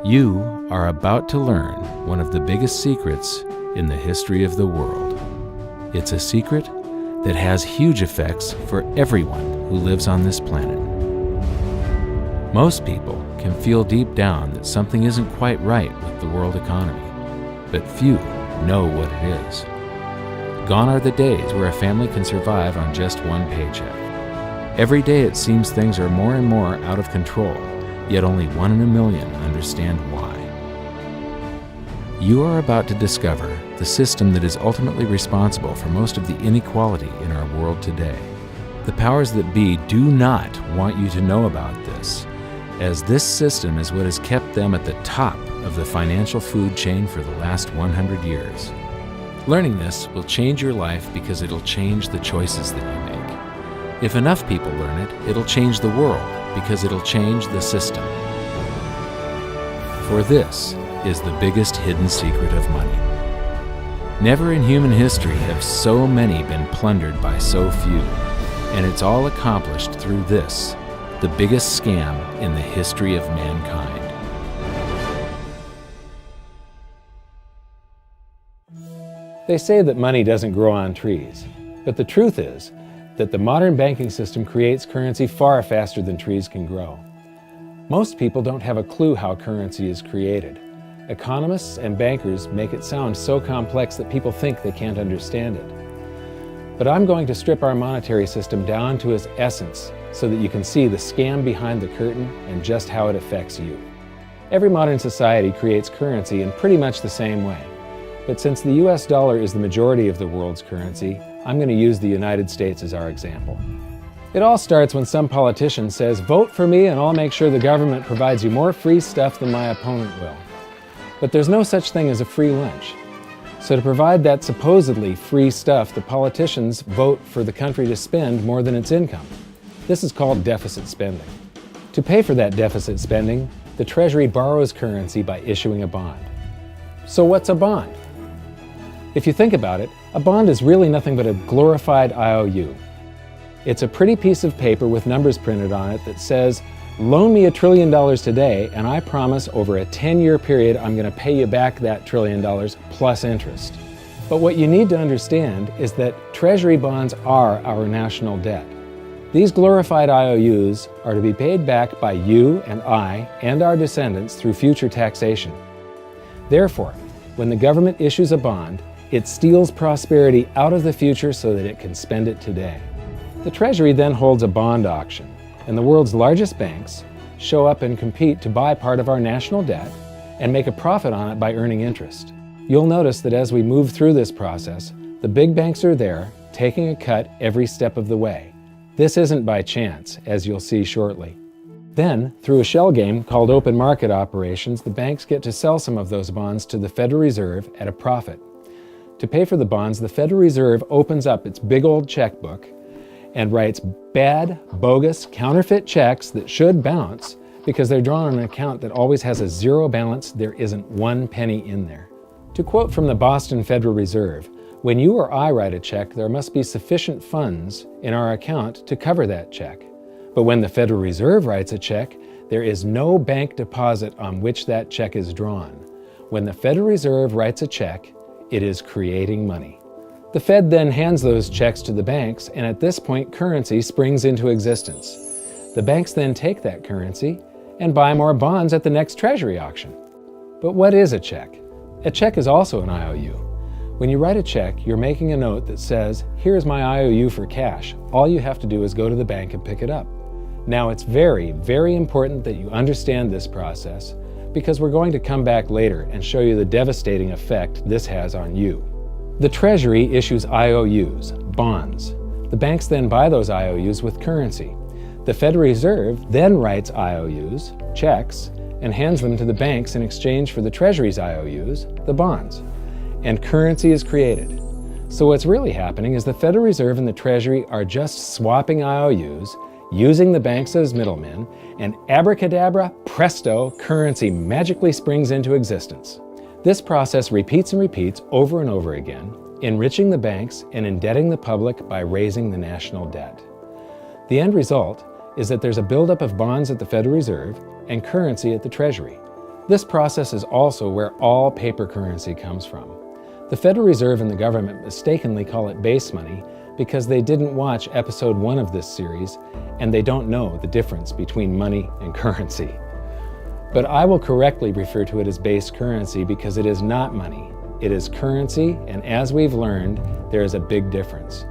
You are about to learn one of the biggest secrets in the history of the world. It's a secret that has huge effects for everyone who lives on this planet. Most people can feel deep down that something isn't quite right with the world economy, but few know what it is. Gone are the days where a family can survive on just one paycheck. Every day it seems things are more and more out of control, yet only 1 in a million understand why. You are about to discover the system that is ultimately responsible for most of the inequality in our world today. The powers that be do not want you to know about this, as this system is what has kept them at the top of the financial food chain for the last 100 years. Learning this will change your life because it'll change the choices that you make. If enough people learn it, it'll change the world because it'll change the system. For this is the biggest hidden secret of money. Never in human history have so many been plundered by so few, and it's all accomplished through this, the biggest scam in the history of mankind. They say that money doesn't grow on trees, but the truth is that the modern banking system creates currency far faster than trees can grow. Most people don't have a clue how currency is created. Economists and bankers make it sound so complex that people think they can't understand it. But I'm going to strip our monetary system down to its essence so that you can see the scam behind the curtain and just how it affects you. Every modern society creates currency in pretty much the same way. But since the US dollar is the majority of the world's currency, I'm going to use the United States as our example. It all starts when some politician says, "Vote for me and I'll make sure the government provides you more free stuff than my opponent will." But there's no such thing as a free lunch. So to provide that supposedly free stuff, the politicians vote for the country to spend more than its income. This is called deficit spending. To pay for that deficit spending, the Treasury borrows currency by issuing a bond. So what's a bond? If you think about it, a bond is really nothing but a glorified IOU. It's a pretty piece of paper with numbers printed on it that says, "Loan me $1 trillion today, and I promise over a 10-year period I'm going to pay you back that $1 trillion plus interest." But what you need to understand is that Treasury bonds are our national debt. These glorified IOUs are to be paid back by you and I and our descendants through future taxation. Therefore, when the government issues a bond, it steals prosperity out of the future so that it can spend it today. The Treasury then holds a bond auction, and the world's largest banks show up and compete to buy part of our national debt and make a profit on it by earning interest. You'll notice that as we move through this process, the big banks are there, taking a cut every step of the way. This isn't by chance, as you'll see shortly. Then, through a shell game called open market operations, the banks get to sell some of those bonds to the Federal Reserve at a profit. To pay for the bonds, the Federal Reserve opens up its big old checkbook and writes bad, bogus, counterfeit checks that should bounce because they're drawn on an account that always has a zero balance. There isn't 1 penny in there. To quote from the Boston Federal Reserve, "When you or I write a check, there must be sufficient funds in our account to cover that check. But when the Federal Reserve writes a check, there is no bank deposit on which that check is drawn. When the Federal Reserve writes a check, it is creating money." The Fed then hands those checks to the banks, and at this point, currency springs into existence. The banks then take that currency and buy more bonds at the next Treasury auction. But what is a check? A check is also an IOU. When you write a check, you're making a note that says, "Here's my IOU for cash. All you have to do is go to the bank and pick it up." Now, it's very, very important that you understand this process because we're going to come back later and show you the devastating effect this has on you. The Treasury issues IOUs, bonds. The banks then buy those IOUs with currency. The Federal Reserve then writes IOUs, checks, and hands them to the banks in exchange for the Treasury's IOUs, the bonds. And currency is created. So what's really happening is the Federal Reserve and the Treasury are just swapping IOUs, using the banks as middlemen, and abracadabra, presto, currency magically springs into existence. This process repeats and repeats over and over again, enriching the banks and indebting the public by raising the national debt. The end result is that there's a buildup of bonds at the Federal Reserve and currency at the Treasury. This process is also where all paper currency comes from. The Federal Reserve and the government mistakenly call it base money because they didn't watch episode 1 of this series and they don't know the difference between money and currency. But I will correctly refer to it as base currency because it is not money. It is currency, and as we've learned, there is a big difference.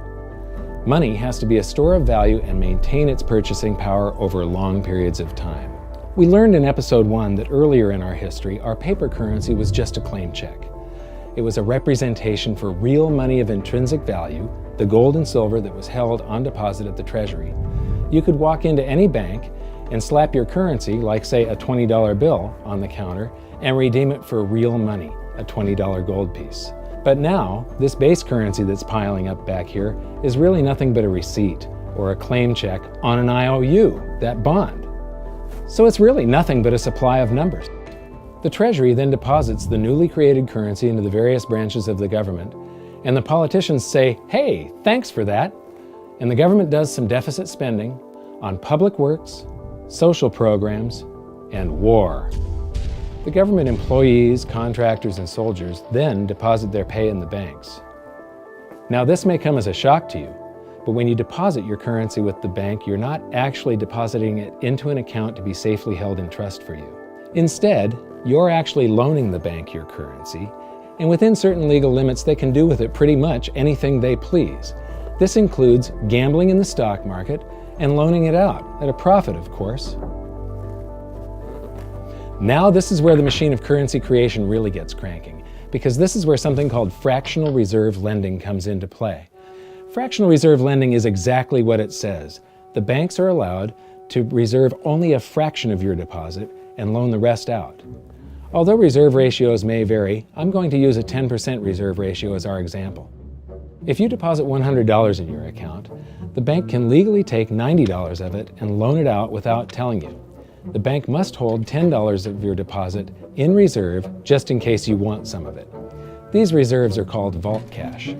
Money has to be a store of value and maintain its purchasing power over long periods of time. We learned in episode 1 that earlier in our history, our paper currency was just a claim check. It was a representation for real money of intrinsic value, the gold and silver that was held on deposit at the Treasury. You could walk into any bank and slap your currency, like say a $20 bill, on the counter and redeem it for real money, a $20 gold piece. But now, this base currency that's piling up back here is really nothing but a receipt or a claim check on an IOU, that bond. So it's really nothing but a supply of numbers. The Treasury then deposits the newly created currency into the various branches of the government, and the politicians say, "Hey, thanks for that." And the government does some deficit spending on public works, social programs, and war. The government employees, contractors, and soldiers then deposit their pay in the banks. Now, this may come as a shock to you, but when you deposit your currency with the bank, you're not actually depositing it into an account to be safely held in trust for you. Instead, you're actually loaning the bank your currency, and within certain legal limits, they can do with it pretty much anything they please. This includes gambling in the stock market and loaning it out, at a profit, of course. Now this is where the machine of currency creation really gets cranking, because this is where something called fractional reserve lending comes into play. Fractional reserve lending is exactly what it says. The banks are allowed to reserve only a fraction of your deposit and loan the rest out. Although reserve ratios may vary, I'm going to use a 10% reserve ratio as our example. If you deposit $100 in your account, the bank can legally take $90 of it and loan it out without telling you. The bank must hold $10 of your deposit in reserve just in case you want some of it. These reserves are called vault cash.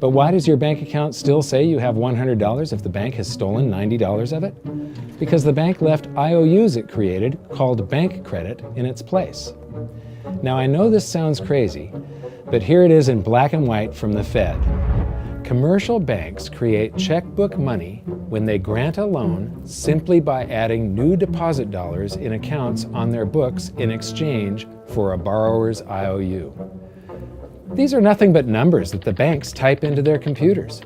But why does your bank account still say you have $100 if the bank has stolen $90 of it? Because the bank left IOUs it created, called bank credit, in its place. Now I know this sounds crazy, but here it is in black and white from the Fed. Commercial banks create checkbook money when they grant a loan simply by adding new deposit dollars in accounts on their books in exchange for a borrower's IOU. These are nothing but numbers that the banks type into their computers.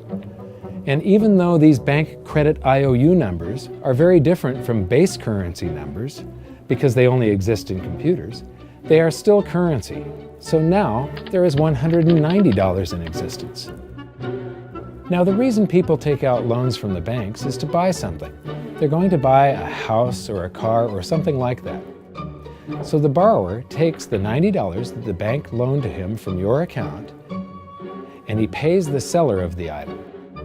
And even though these bank credit IOU numbers are very different from base currency numbers, because they only exist in computers, they are still currency. So now there is $190 in existence. Now the reason people take out loans from the banks is to buy something. They're going to buy a house or a car or something like that. So the borrower takes the $90 that the bank loaned to him from your account and he pays the seller of the item.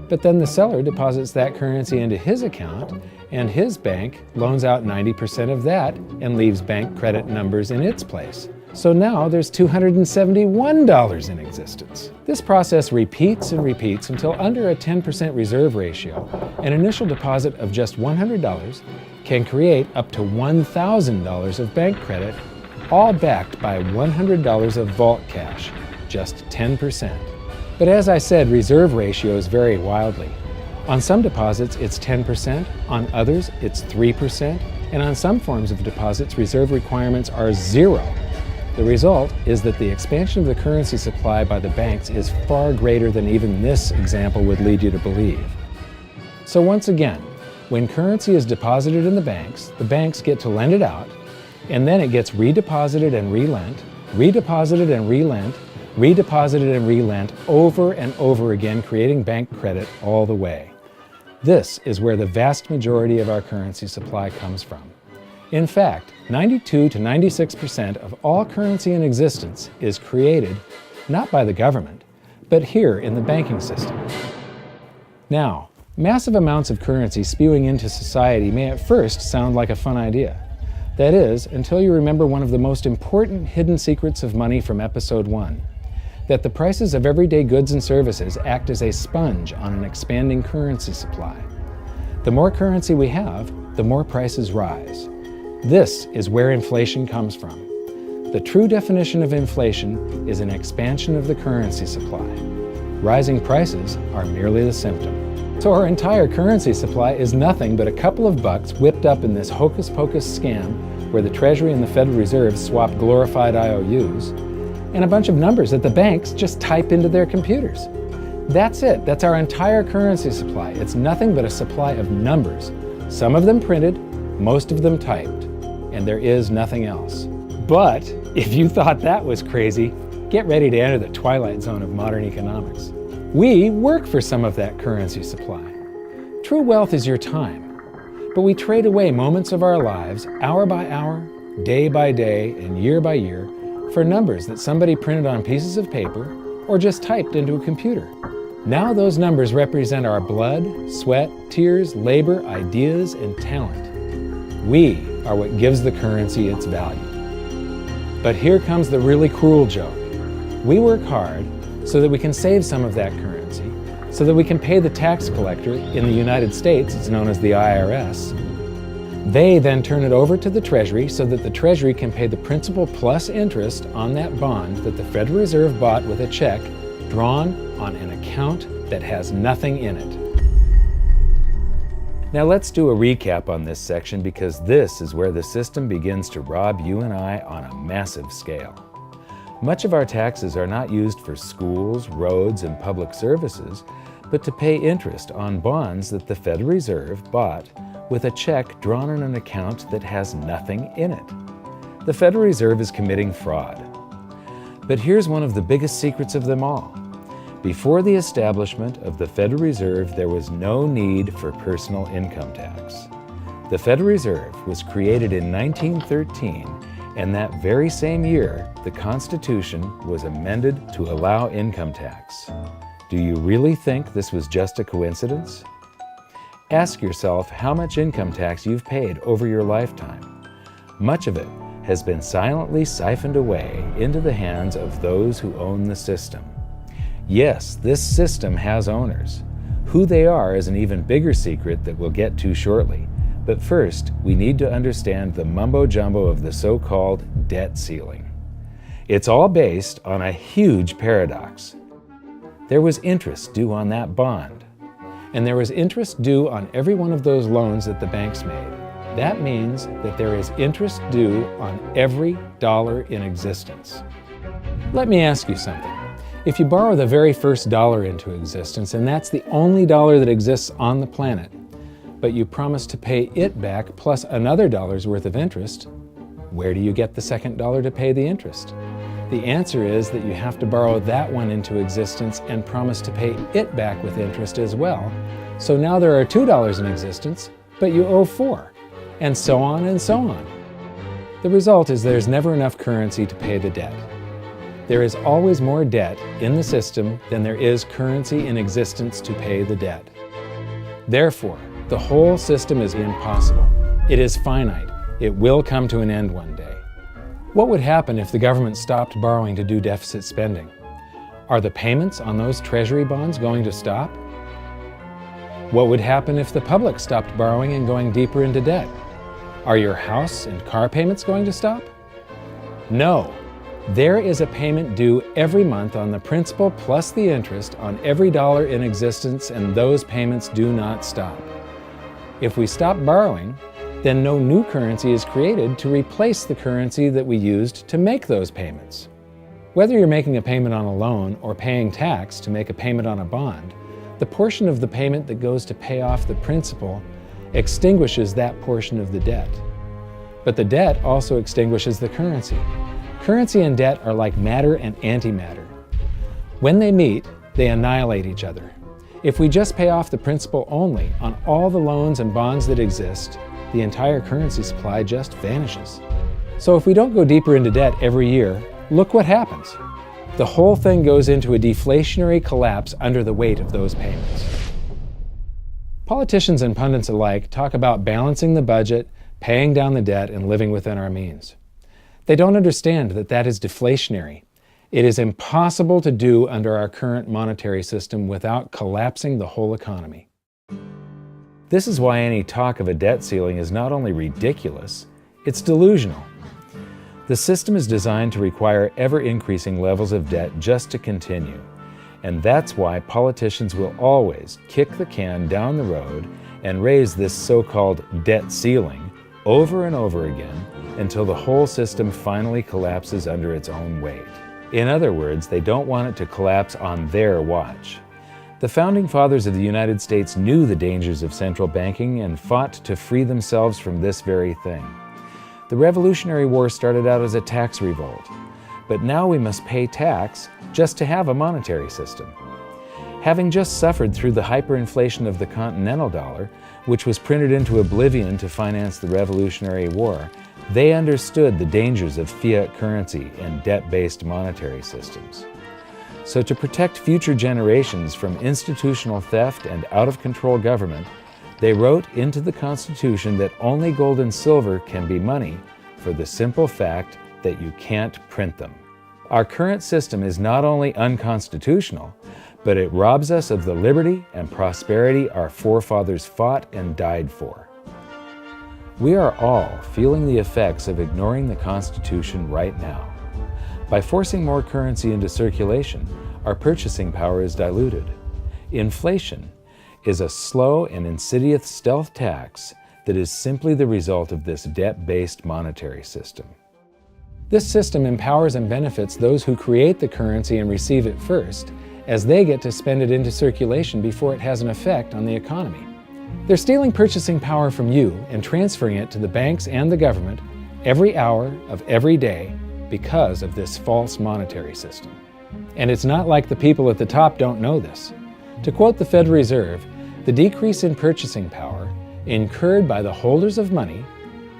But then the seller deposits that currency into his account and his bank loans out 90% of that and leaves bank credit numbers in its place. So now there's $271 in existence. This process repeats and repeats until under a 10% reserve ratio, an initial deposit of just $100 can create up to $1,000 of bank credit, all backed by $100 of vault cash, just 10%. But as I said, reserve ratios vary wildly. On some deposits, it's 10%, on others, it's 3%, and on some forms of deposits, reserve requirements are 0. The result is that the expansion of the currency supply by the banks is far greater than even this example would lead you to believe. So once again, when currency is deposited in the banks get to lend it out, and then it gets redeposited and relent, redeposited and relent, redeposited and relent over and over again, creating bank credit all the way. This is where the vast majority of our currency supply comes from. In fact, 92 to 96% of all currency in existence is created not by the government, but here in the banking system. Now, massive amounts of currency spewing into society may at first sound like a fun idea. That is, until you remember one of the most important hidden secrets of money from episode 1, that the prices of everyday goods and services act as a sponge on an expanding currency supply. The more currency we have, the more prices rise. This is where inflation comes from. The true definition of inflation is an expansion of the currency supply. Rising prices are merely the symptom. So our entire currency supply is nothing but a couple of bucks whipped up in this hocus-pocus scam where the Treasury and the Federal Reserve swap glorified IOUs, and a bunch of numbers that the banks just type into their computers. That's it. That's our entire currency supply. It's nothing but a supply of numbers. Some of them printed, most of them typed, and there is nothing else. But if you thought that was crazy, get ready to enter the twilight zone of modern economics. We work for some of that currency supply. True wealth is your time. But we trade away moments of our lives, hour by hour, day by day, and year by year, for numbers that somebody printed on pieces of paper or just typed into a computer. Now those numbers represent our blood, sweat, tears, labor, ideas, and talent. We are what gives the currency its value. But here comes the really cruel joke. We work hard so that we can save some of that currency, so that we can pay the tax collector. In the United States, it's known as the IRS. They then turn it over to the Treasury so that the Treasury can pay the principal plus interest on that bond that the Federal Reserve bought with a check drawn on an account that has nothing in it. Now let's do a recap on this section because this is where the system begins to rob you and I on a massive scale. Much of our taxes are not used for schools, roads, and public services, but to pay interest on bonds that the Federal Reserve bought with a check drawn on an account that has nothing in it. The Federal Reserve is committing fraud. But here's one of the biggest secrets of them all. Before the establishment of the Federal Reserve, there was no need for personal income tax. The Federal Reserve was created in 1913, and that very same year, the Constitution was amended to allow income tax. Do you really think this was just a coincidence? Ask yourself how much income tax you've paid over your lifetime. Much of it has been silently siphoned away into the hands of those who own the system. Yes, this system has owners. Who they are is an even bigger secret that we'll get to shortly. But first, we need to understand the mumbo-jumbo of the so-called debt ceiling. It's all based on a huge paradox. There was interest due on that bond, and there was interest due on every one of those loans that the banks made. That means that there is interest due on every dollar in existence. Let me ask you something. If you borrow the very first dollar into existence, and that's the only dollar that exists on the planet, but you promise to pay it back plus another dollar's worth of interest, where do you get the second dollar to pay the interest? The answer is that you have to borrow that one into existence and promise to pay it back with interest as well. So now there are $2 in existence, but you owe $4, and so on and so on. The result is there's never enough currency to pay the debt. There is always more debt in the system than there is currency in existence to pay the debt. Therefore, the whole system is impossible. It is finite. It will come to an end one day. What would happen if the government stopped borrowing to do deficit spending? Are the payments on those treasury bonds going to stop? What would happen if the public stopped borrowing and going deeper into debt? Are your house and car payments going to stop? No. There is a payment due every month on the principal plus the interest on every dollar in existence, and those payments do not stop. If we stop borrowing, then no new currency is created to replace the currency that we used to make those payments. Whether you're making a payment on a loan or paying tax to make a payment on a bond, the portion of the payment that goes to pay off the principal extinguishes that portion of the debt. But the debt also extinguishes the currency. Currency and debt are like matter and antimatter. When they meet, they annihilate each other. If we just pay off the principal only on all the loans and bonds that exist, the entire currency supply just vanishes. So if we don't go deeper into debt every year, look what happens. The whole thing goes into a deflationary collapse under the weight of those payments. Politicians and pundits alike talk about balancing the budget, paying down the debt, and living within our means. They don't understand that that is deflationary. It is impossible to do under our current monetary system without collapsing the whole economy. This is why any talk of a debt ceiling is not only ridiculous, it's delusional. The system is designed to require ever-increasing levels of debt just to continue. And that's why politicians will always kick the can down the road and raise this so-called debt ceiling over and over again until the whole system finally collapses under its own weight. In other words, they don't want it to collapse on their watch. The Founding Fathers of the United States knew the dangers of central banking and fought to free themselves from this very thing. The Revolutionary War started out as a tax revolt, but now we must pay tax just to have a monetary system. Having just suffered through the hyperinflation of the continental dollar, which was printed into oblivion to finance the Revolutionary War, they understood the dangers of fiat currency and debt-based monetary systems. So to protect future generations from institutional theft and out-of-control government, they wrote into the Constitution that only gold and silver can be money for the simple fact that you can't print them. Our current system is not only unconstitutional, but it robs us of the liberty and prosperity our forefathers fought and died for. We are all feeling the effects of ignoring the Constitution right now. By forcing more currency into circulation, our purchasing power is diluted. Inflation is a slow and insidious stealth tax that is simply the result of this debt-based monetary system. This system empowers and benefits those who create the currency and receive it first, as they get to spend it into circulation before it has an effect on the economy. They're stealing purchasing power from you and transferring it to the banks and the government every hour of every day because of this false monetary system. And it's not like the people at the top don't know this. To quote the Federal Reserve, the decrease in purchasing power incurred by the holders of money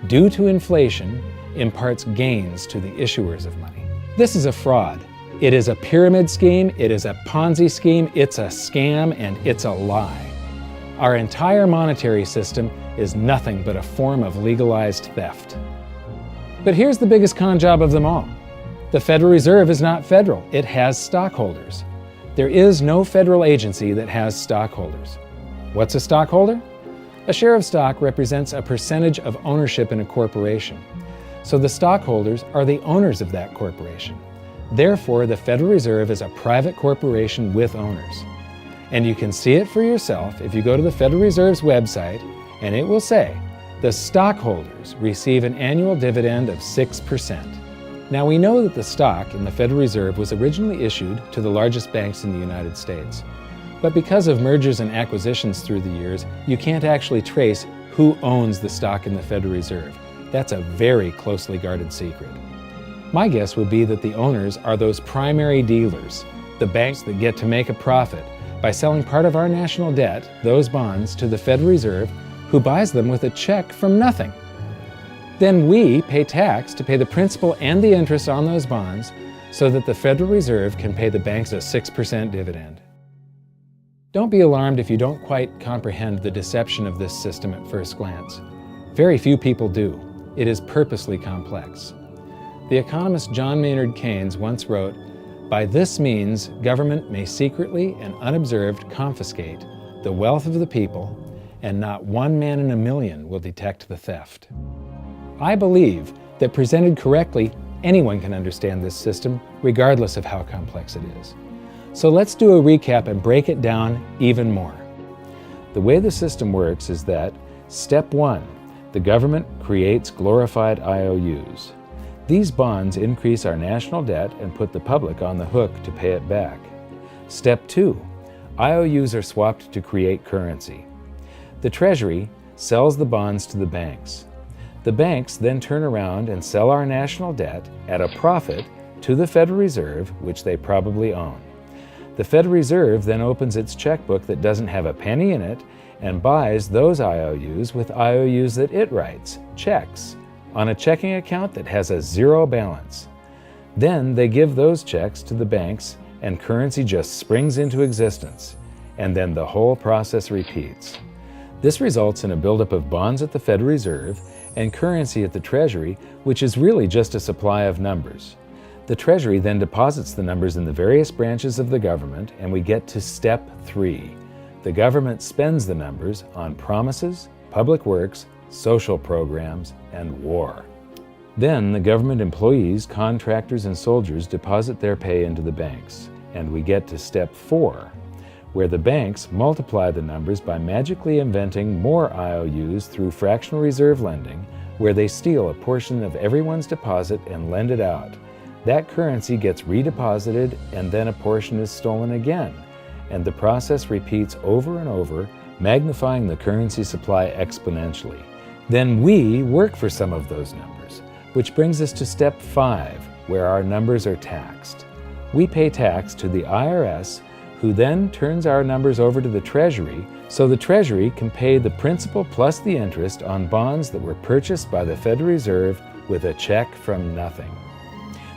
due to inflation imparts gains to the issuers of money. This is a fraud. It is a pyramid scheme, it is a Ponzi scheme, it's a scam, and it's a lie. Our entire monetary system is nothing but a form of legalized theft. But here's the biggest con job of them all. The Federal Reserve is not federal, it has stockholders. There is no federal agency that has stockholders. What's a stockholder? A share of stock represents a percentage of ownership in a corporation. So the stockholders are the owners of that corporation. Therefore, the Federal Reserve is a private corporation with owners. And you can see it for yourself if you go to the Federal Reserve's website, and it will say, the stockholders receive an annual dividend of 6%. Now we know that the stock in the Federal Reserve was originally issued to the largest banks in the United States. But because of mergers and acquisitions through the years, you can't actually trace who owns the stock in the Federal Reserve. That's a very closely guarded secret. My guess would be that the owners are those primary dealers, the banks that get to make a profit by selling part of our national debt, those bonds, to the Federal Reserve, who buys them with a check from nothing. Then we pay tax to pay the principal and the interest on those bonds so that the Federal Reserve can pay the banks a 6% dividend. Don't be alarmed if you don't quite comprehend the deception of this system at first glance. Very few people do. It is purposely complex. The economist John Maynard Keynes once wrote, "By this means, government may secretly and unobserved confiscate the wealth of the people, and not one man in a million will detect the theft." I believe that presented correctly, anyone can understand this system, regardless of how complex it is. So let's do a recap and break it down even more. The way the system works is that, step 1, the government creates glorified IOUs. These bonds increase our national debt and put the public on the hook to pay it back. Step 2, IOUs are swapped to create currency. The Treasury sells the bonds to the banks. The banks then turn around and sell our national debt at a profit to the Federal Reserve, which they probably own. The Federal Reserve then opens its checkbook that doesn't have a penny in it and buys those IOUs with IOUs that it writes, checks, on a checking account that has a zero balance. Then they give those checks to the banks and currency just springs into existence, and then the whole process repeats. This results in a buildup of bonds at the Federal Reserve and currency at the Treasury, which is really just a supply of numbers. The Treasury then deposits the numbers in the various branches of the government, and we get to step 3. The government spends the numbers on promises, public works, social programs, and war. Then the government employees, contractors, and soldiers deposit their pay into the banks. And we get to step 4, where the banks multiply the numbers by magically inventing more IOUs through fractional reserve lending, where they steal a portion of everyone's deposit and lend it out. That currency gets redeposited, and then a portion is stolen again. And the process repeats over and over, magnifying the currency supply exponentially. Then we work for some of those numbers, which brings us to step 5, where our numbers are taxed. We pay tax to the IRS, who then turns our numbers over to the Treasury, so the Treasury can pay the principal plus the interest on bonds that were purchased by the Federal Reserve with a check from nothing.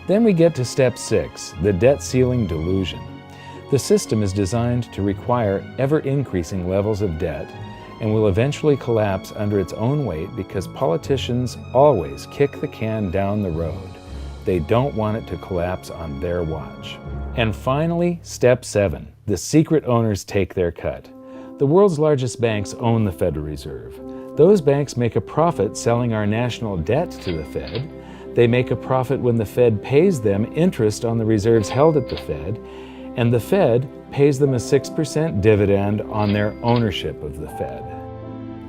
Then we get to step 6, the debt ceiling delusion. The system is designed to require ever-increasing levels of debt and will eventually collapse under its own weight because politicians always kick the can down the road. They don't want it to collapse on their watch. And finally, step 7, the secret owners take their cut. The world's largest banks own the Federal Reserve. Those banks make a profit selling our national debt to the Fed. They make a profit when the Fed pays them interest on the reserves held at the Fed, and the Fed pays them a 6% dividend on their ownership of the Fed.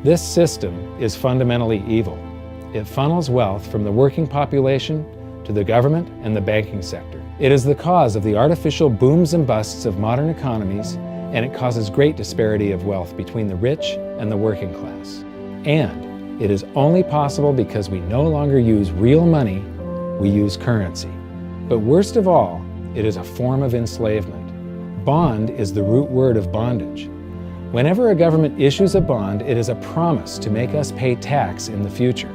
This system is fundamentally evil. It funnels wealth from the working population to the government and the banking sector. It is the cause of the artificial booms and busts of modern economies, and it causes great disparity of wealth between the rich and the working class. And it is only possible because we no longer use real money, we use currency. But worst of all, it is a form of enslavement. Bond is the root word of bondage. Whenever a government issues a bond, it is a promise to make us pay tax in the future.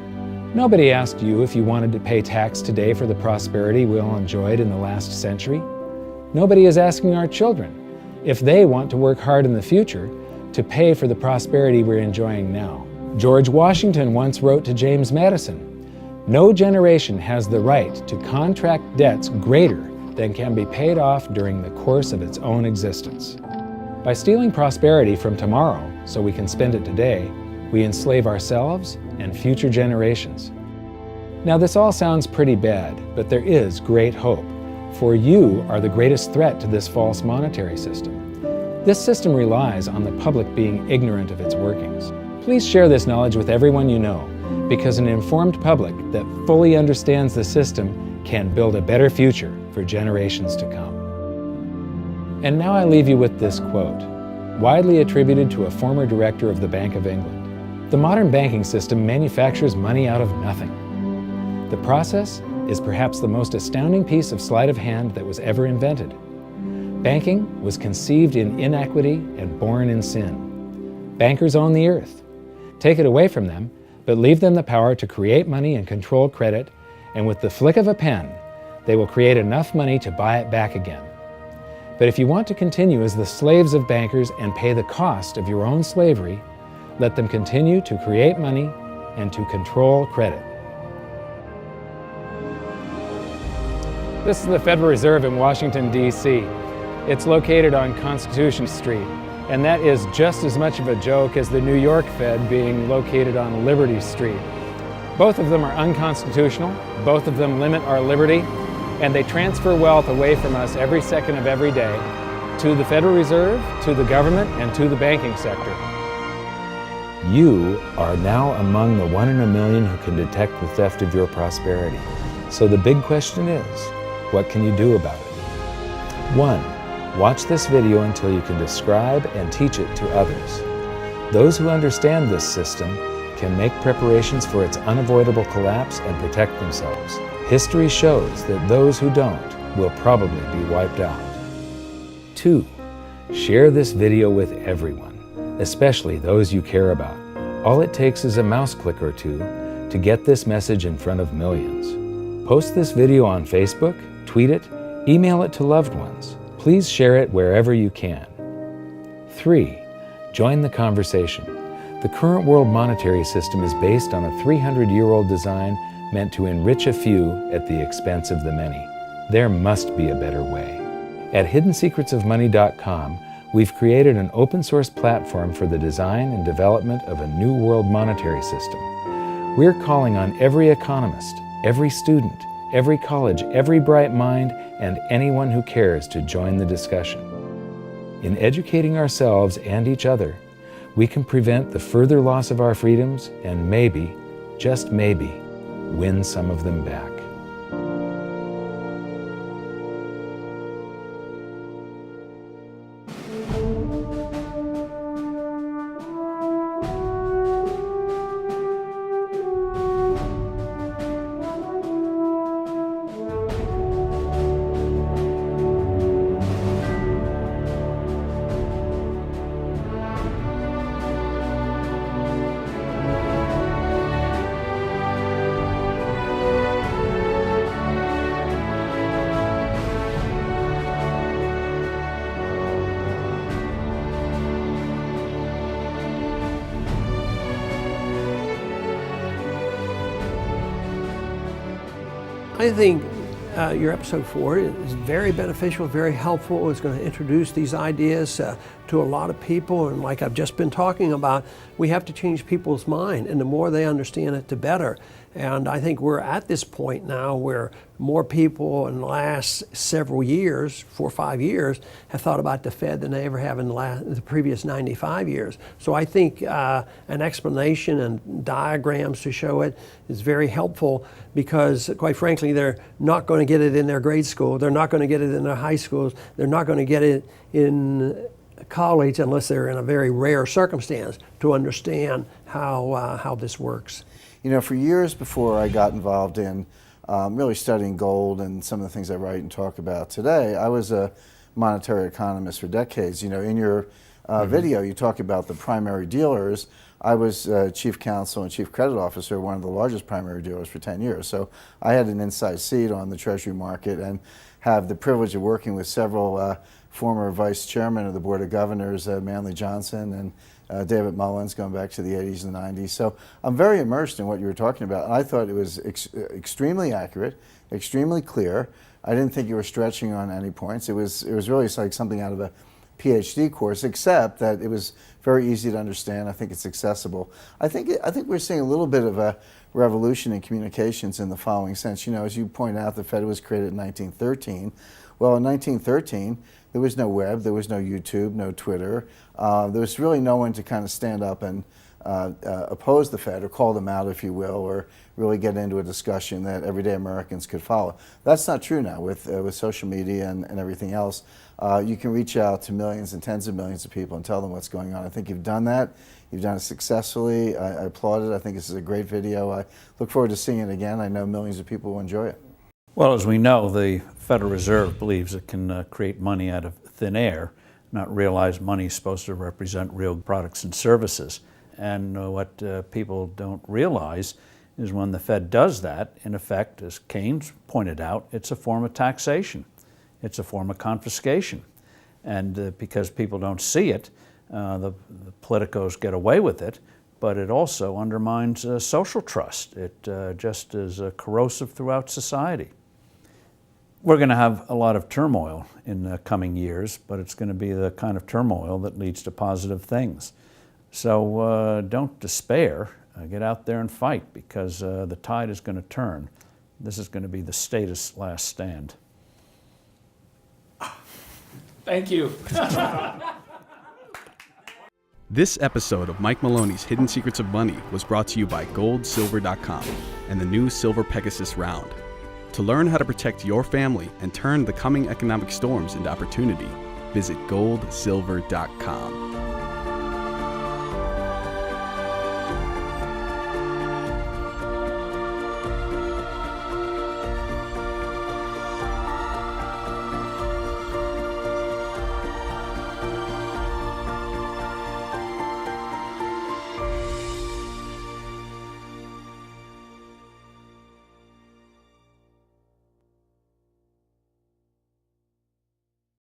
Nobody asked you if you wanted to pay tax today for the prosperity we all enjoyed in the last century. Nobody is asking our children if they want to work hard in the future to pay for the prosperity we're enjoying now. George Washington once wrote to James Madison, "No generation has the right to contract debts greater than can be paid off during the course of its own existence." By stealing prosperity from tomorrow so we can spend it today, we enslave ourselves and future generations. Now this all sounds pretty bad, but there is great hope, for you are the greatest threat to this false monetary system. This system relies on the public being ignorant of its workings. Please share this knowledge with everyone you know, because an informed public that fully understands the system can build a better future for generations to come. And now I leave you with this quote, widely attributed to a former director of the Bank of England. The modern banking system manufactures money out of nothing. The process is perhaps the most astounding piece of sleight of hand that was ever invented. Banking was conceived in inequity and born in sin. Bankers own the earth. Take it away from them, but leave them the power to create money and control credit, and with the flick of a pen, they will create enough money to buy it back again. But if you want to continue as the slaves of bankers and pay the cost of your own slavery, let them continue to create money and to control credit. This is the Federal Reserve in Washington, D.C. It's located on Constitution Street, and that is just as much of a joke as the New York Fed being located on Liberty Street. Both of them are unconstitutional, both of them limit our liberty, and they transfer wealth away from us every second of every day to the Federal Reserve, to the government, and to the banking sector. You are now among the 1 in a million who can detect the theft of your prosperity. So the big question is, what can you do about it? 1. Watch this video until you can describe and teach it to others. Those who understand this system can make preparations for its unavoidable collapse and protect themselves. History shows that those who don't will probably be wiped out. 2. Share this video with everyone, especially those you care about. All it takes is a mouse click or two to get this message in front of millions. Post this video on Facebook, tweet it, email it to loved ones. Please share it wherever you can. 3. Join the conversation. The current world monetary system is based on a 300-year-old design meant to enrich a few at the expense of the many. There must be a better way. At hiddensecretsofmoney.com, we've created an open-source platform for the design and development of a new world monetary system. We're calling on every economist, every student, every college, every bright mind, and anyone who cares to join the discussion. In educating ourselves and each other, we can prevent the further loss of our freedoms and maybe, just maybe, win some of them back. I think your episode 4 is very beneficial, very helpful. It's going to introduce these ideas to a lot of people, and like I've just been talking about, we have to change people's mind, and the more they understand it, the better. And I think we're at this point now where more people in the last several years, 4 or 5 years, have thought about the Fed than they ever have in the previous 95 years. So I think an explanation and diagrams to show it is very helpful, because quite frankly, they're not going to get it in their grade school, they're not going to get it in their high schools, they're not going to get it in college unless they're in a very rare circumstance to understand how this works. You know, for years before I got involved in really studying gold and some of the things I write and talk about today, I was a monetary economist for decades. You know, in your video, you talk about the primary dealers. I was chief counsel and chief credit officer of one of the largest primary dealers for 10 years. So I had an inside seat on the Treasury market and have the privilege of working with several former vice chairmen of the Board of Governors, Manley Johnson and David Mullins, going back to the 80s and 90s. So I'm very immersed in what you were talking about. And I thought it was extremely accurate, extremely clear. I didn't think you were stretching on any points. It was really like something out of a PhD course, except that it was very easy to understand. I think it's accessible. I think we're seeing a little bit of a revolution in communications in the following sense. You know, as you point out, the Fed was created in 1913. Well, in 1913, there was no web, there was no YouTube, no Twitter. There was really no one to kind of stand up and oppose the Fed or call them out, if you will, or really get into a discussion that everyday Americans could follow. That's not true now with social media and everything else. You can reach out to millions and tens of millions of people and tell them what's going on. I think you've done that. You've done it successfully. I applaud it. I think this is a great video. I look forward to seeing it again. I know millions of people will enjoy it. Well, as we know, the Federal Reserve believes it can create money out of thin air, not realize money is supposed to represent real products and services. And what people don't realize is when the Fed does that, in effect, as Keynes pointed out, it's a form of taxation. It's a form of confiscation. And because people don't see it, the politicos get away with it, but it also undermines social trust. It just is corrosive throughout society. We're going to have a lot of turmoil in the coming years, but it's going to be the kind of turmoil that leads to positive things. So don't despair. Get out there and fight, because the tide is going to turn. This is going to be the status last stand. Thank you. This episode of Mike Maloney's Hidden Secrets of Money was brought to you by GoldSilver.com and the new Silver Pegasus Round. To learn how to protect your family and turn the coming economic storms into opportunity, visit GoldSilver.com.